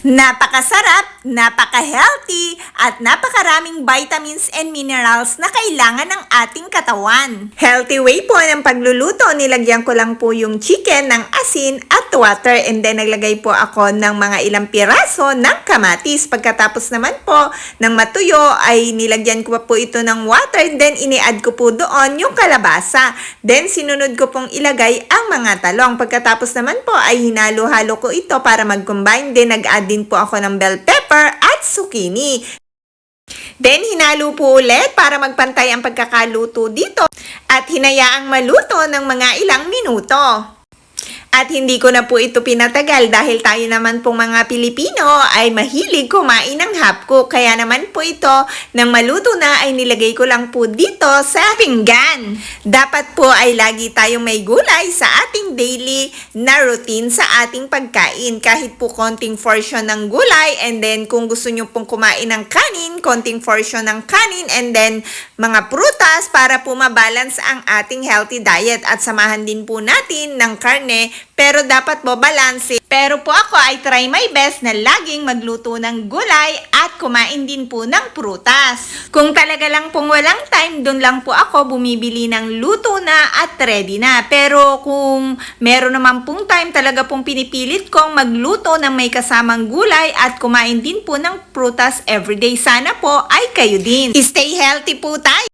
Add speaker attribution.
Speaker 1: Napakasarap, napaka-healthy, at napakaraming vitamins and minerals na kailangan ng ating katawan. Healthy way po ng pagluluto, nilagyan ko lang po yung chicken ng asin at water, and then naglagay po ako ng mga ilang piraso ng kamatis. Pagkatapos naman po ng matuyo ay nilagyan ko pa po ito ng water, then ini-add ko po doon yung kalabasa. Then sinunod ko pong ilagay ang mga talong. Pagkatapos naman po ay hinalo-halo ko ito para mag-combine, then nag-add din po ako ng bell pepper at zucchini. Then, hinalo po ulit para magpantay ang pagkakaluto dito at hinayaang maluto ng mga ilang minuto. At hindi ko na po ito pinatagal dahil tayo naman pong mga Pilipino ay mahilig kumain ng hapko. Kaya naman po ito, nang maluto na ay nilagay ko lang po dito sa pinggan. Dapat po ay lagi tayong may gulay sa ating daily na routine sa ating pagkain. Kahit po konting portion ng gulay, and then kung gusto nyo pong kumain ng kanin, konting portion ng kanin, and then mga prutas para po mabalance ang ating healthy diet. At samahan din po natin ng karne, pero dapat po balanse. Pero po ako ay try my best na laging magluto ng gulay at kumain din po ng prutas. Kung talaga lang pong walang time, doon lang po ako bumibili ng luto na at ready na. Pero kung meron naman pong time, talaga pong pinipilit kong magluto ng may kasamang gulay at kumain din po ng prutas everyday. Sana po ay kayo din. Stay healthy po tayo!